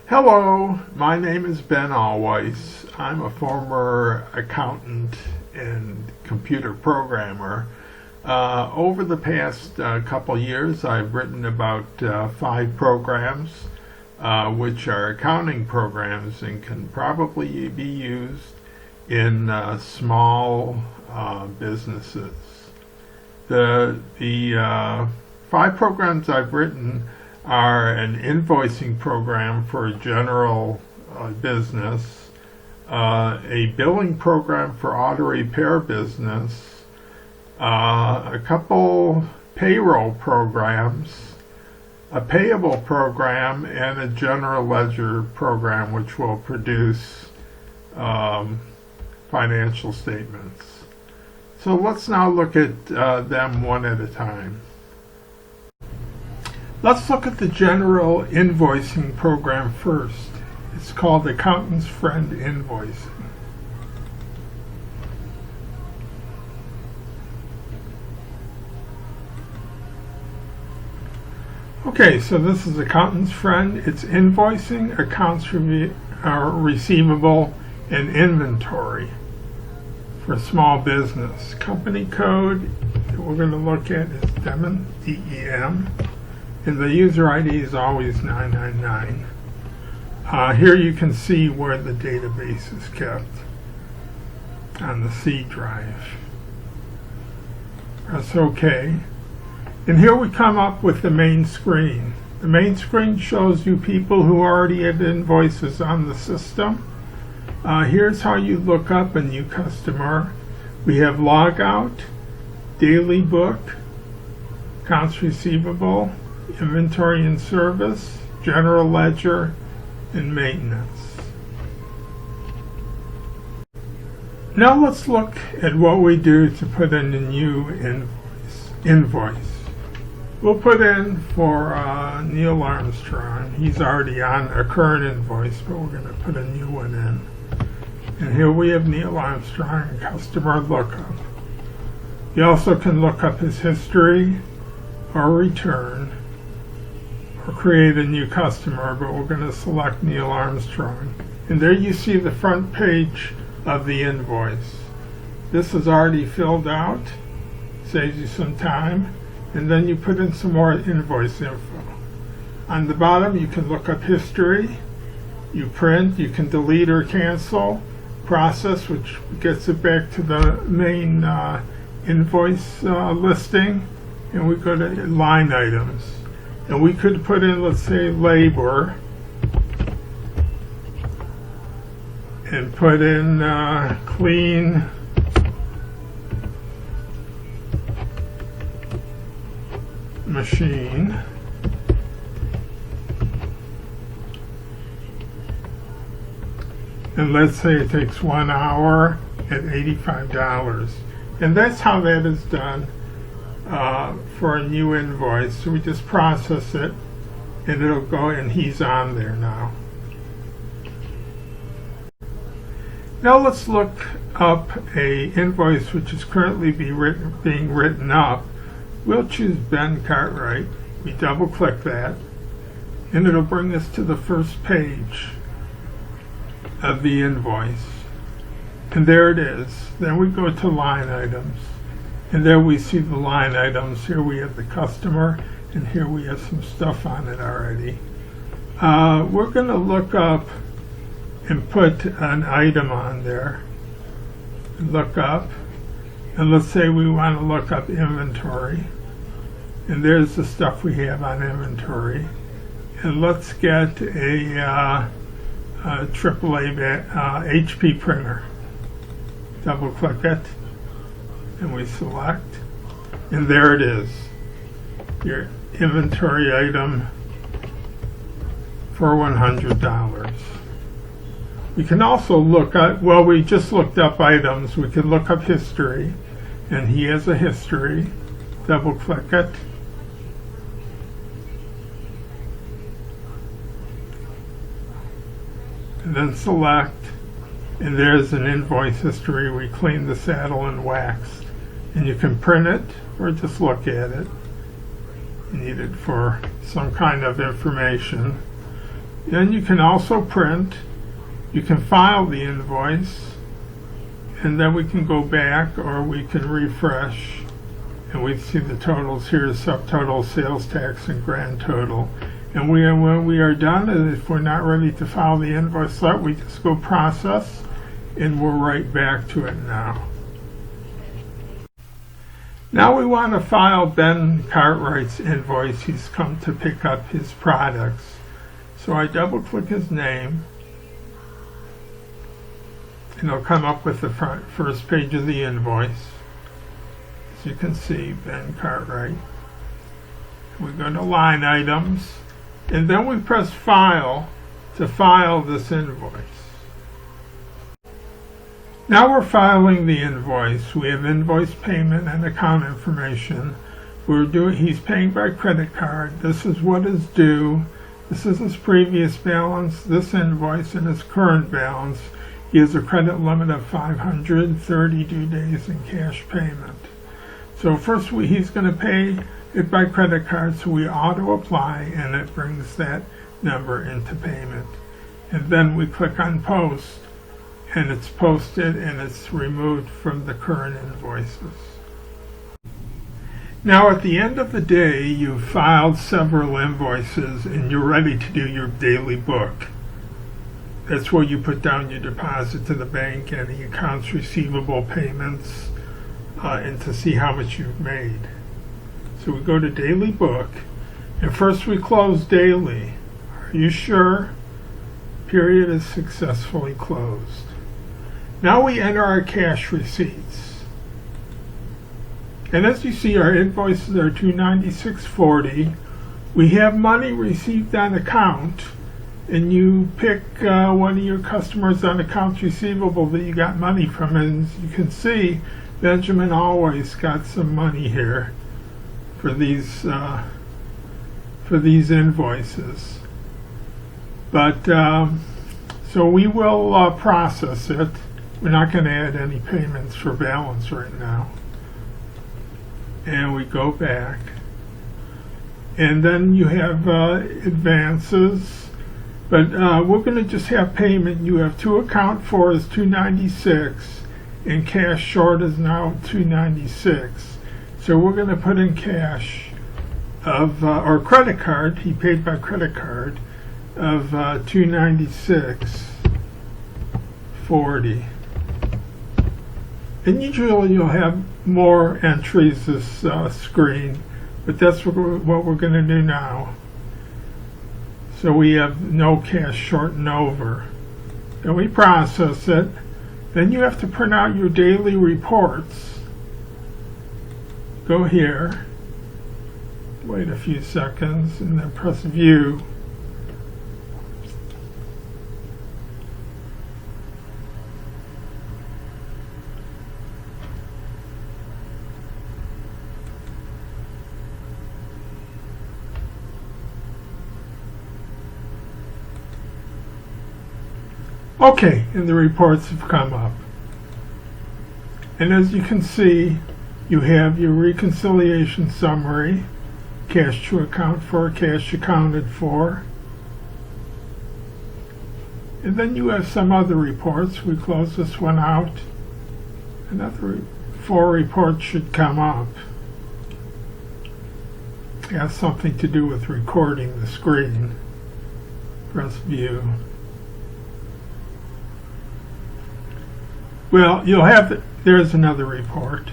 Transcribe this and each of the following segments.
Hello, my name is Ben Allweiss. I'm a former accountant and computer programmer. Over the past couple years, I've written about 5 programs, which are accounting programs and can probably be used in small businesses. The 5 programs I've written are an invoicing program for a general business, a billing program for auto repair business, a couple payroll programs, a payable program, and a general ledger program which will produce financial statements. So let's now look at them one at a time. Let's look at the general invoicing program first. It's called Accountant's Friend Invoicing. Okay, so this is Accountant's Friend. It's invoicing, accounts receivable, and inventory for small business. Company code that we're going to look at is DEM, D-E-M. And the user ID is always 999. Here you can see where the database is kept on the C drive. Press OK. And here we come up with the main screen. The main screen shows you people who already had invoices on the system. Here's how you look up a new customer. We have logout, daily book, accounts receivable, inventory and service, general ledger, and maintenance. Now let's look at what we do to put in a new invoice. We'll put in for Neil Armstrong. He's already on a current invoice, but we're going to put a new one in. And here we have Neil Armstrong, customer lookup. You also can look up his history or return, or create a new customer, but we're going to select Neil Armstrong. And there you see the front page of the invoice. This is already filled out, saves you some time, and then you put in some more invoice info. On the bottom you can look up history, you print, you can delete or cancel, process, which gets it back to the main invoice listing, and we go to line items. And we could put in, let's say, labor, and put in clean machine. And let's say it takes 1 hour at $85. And that's how that is done. For a new invoice. So we just process it and it'll go, and he's on there now. Now let's look up a invoice which is currently being written up. We'll choose Ben Cartwright. We double click that and it'll bring us to the first page of the invoice. And there it is. Then we go to line items. And there we see the line items. Here we have the customer, and here we have some stuff on it already. We're going to look up and put an item on there. Look up, and let's say we want to look up inventory. And there's the stuff we have on inventory. And let's get a AAA HP printer. Double click it. And we select, and there it is, your inventory item for $100. We can also look at, well, we just looked up items. We can look up history, and he has a history. Double click it. And then select, and there's an invoice history. We cleaned the saddle and waxed. And you can print it or just look at it. You need it for some kind of information. Then you can also print. You can file the invoice, and then we can go back or we can refresh, and we see the totals here: subtotal, sales tax, and grand total. And when we are done, if we're not ready to file the invoice yet, we just go process, and we're right back to it now. Now we want to file Ben Cartwright's invoice. He's come to pick up his products. So I double click his name, and it'll come up with the first page of the invoice. As you can see, Ben Cartwright. We go to line items, and then we press file to file this invoice. Now we're filing the invoice. We have invoice payment and account information. He's paying by credit card. This is what is due. This is his previous balance, this invoice, and his current balance. He has a credit limit of 530 due days in cash payment. So first he's going to pay it by credit card, so we auto apply, and it brings that number into payment. And then we click on post, and it's posted, and it's removed from the current invoices. Now at the end of the day, you've filed several invoices and you're ready to do your daily book. That's where you put down your deposit to the bank, any accounts receivable payments, and to see how much you've made. So we go to daily book, and first we close daily. Are you sure? Period is successfully closed. Now we enter our cash receipts. And as you see, our invoices are $296.40. We have money received on account, and you pick one of your customers on accounts receivable that you got money from, and you can see Benjamin Allweiss got some money here for these invoices. But so we will process it. We're not going to add any payments for balance right now. And we go back, and then you have advances, but we're going to just have payment. You have to account for is $296, and cash short is now $296. So we're going to put in cash of or credit card. He paid by credit card of $296.40. And usually you'll have more entries this screen, but that's what we're going to do now. So we have no cash short and over. Then we process it. Then you have to print out your daily reports. Go here, wait a few seconds, and then press view. Okay, and the reports have come up. And as you can see, you have your reconciliation summary, cash to account for, cash accounted for. And then you have some other reports. We close this one out. Another 4 reports should come up. It has something to do with recording the screen. Press view. Well, you'll have, there's another report.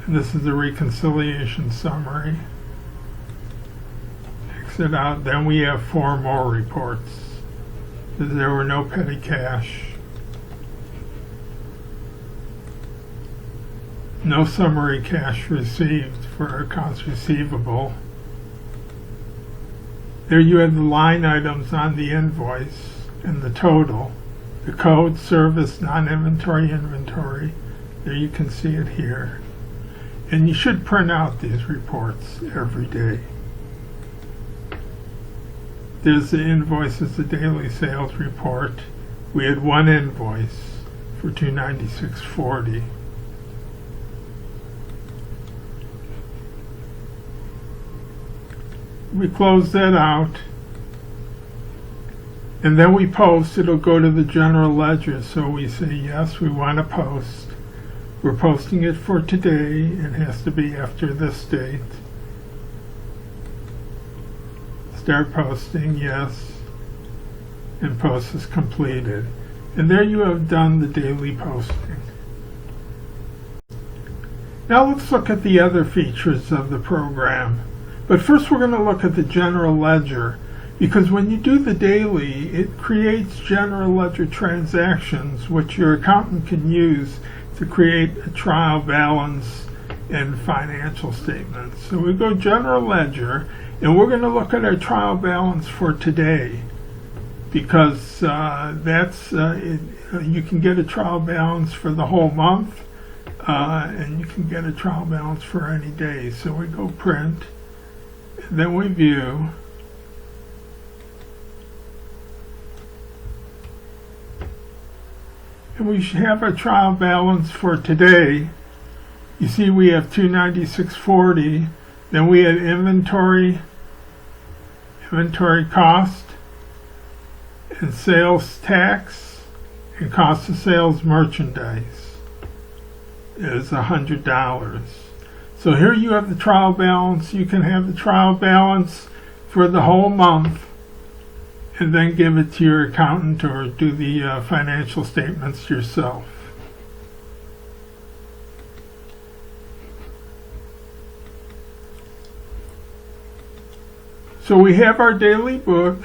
And this is the reconciliation summary. Exit out, then we have 4 more reports. There were no petty cash. No summary cash received for accounts receivable. There you have the line items on the invoice and the total. The code, service, non-inventory, inventory. There you can see it here. And you should print out these reports every day. There's the invoices, the daily sales report. We had 1 invoice for $296.40. We close that out, and then we post, it'll go to the general ledger. So we say, yes, we want to post. We're posting it for today. It has to be after this date. Start posting, yes, and post is completed. And there you have done the daily posting. Now let's look at the other features of the program. But first we're going to look at the general ledger, because when you do the daily, it creates general ledger transactions which your accountant can use to create a trial balance and financial statements. So we go general ledger, and we're going to look at our trial balance for today, because you can get a trial balance for the whole month, and you can get a trial balance for any day. So we go print, and then we view, and we should have a trial balance for today. You see we have $296.40. Then we had inventory cost, and sales tax, and cost of sales merchandise is $100. So here you have the trial balance. You can have the trial balance for the whole month and then give it to your accountant or do the financial statements yourself. So we have our daily book.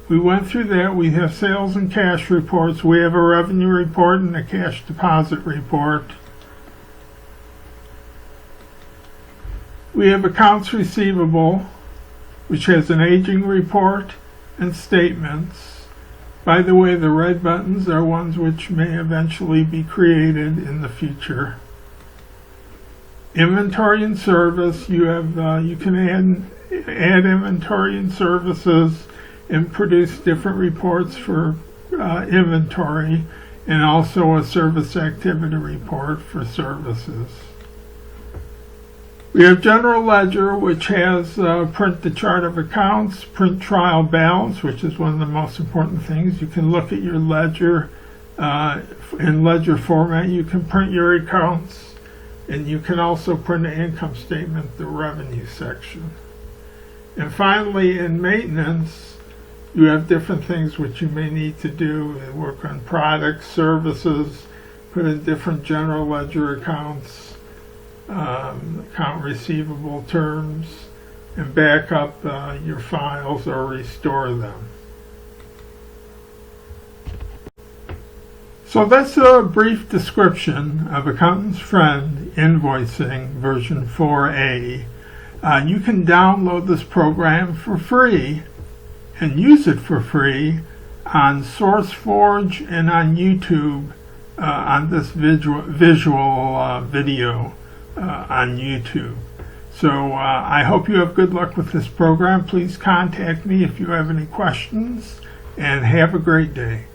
We went through that. We have sales and cash reports. We have a revenue report and a cash deposit report. We have accounts receivable, which has an aging report and statements. By the way, the red buttons are ones which may eventually be created in the future. Inventory and service. You can add inventory and services and produce different reports for inventory, and also a service activity report for services. We have general ledger, which has print the chart of accounts, print trial balance, which is one of the most important things. You can look at your ledger in ledger format. You can print your accounts, and you can also print an income statement, the revenue section. And finally, in maintenance, you have different things which you may need to do. Work on products, services, put in different general ledger accounts, account receivable terms, and back up your files or restore them. So that's a brief description of Accountant's Friend Invoicing version 4A. You can download this program for free and use it for free on SourceForge and on YouTube on this visual video on YouTube. So I hope you have good luck with this program. Please contact me if you have any questions, and have a great day.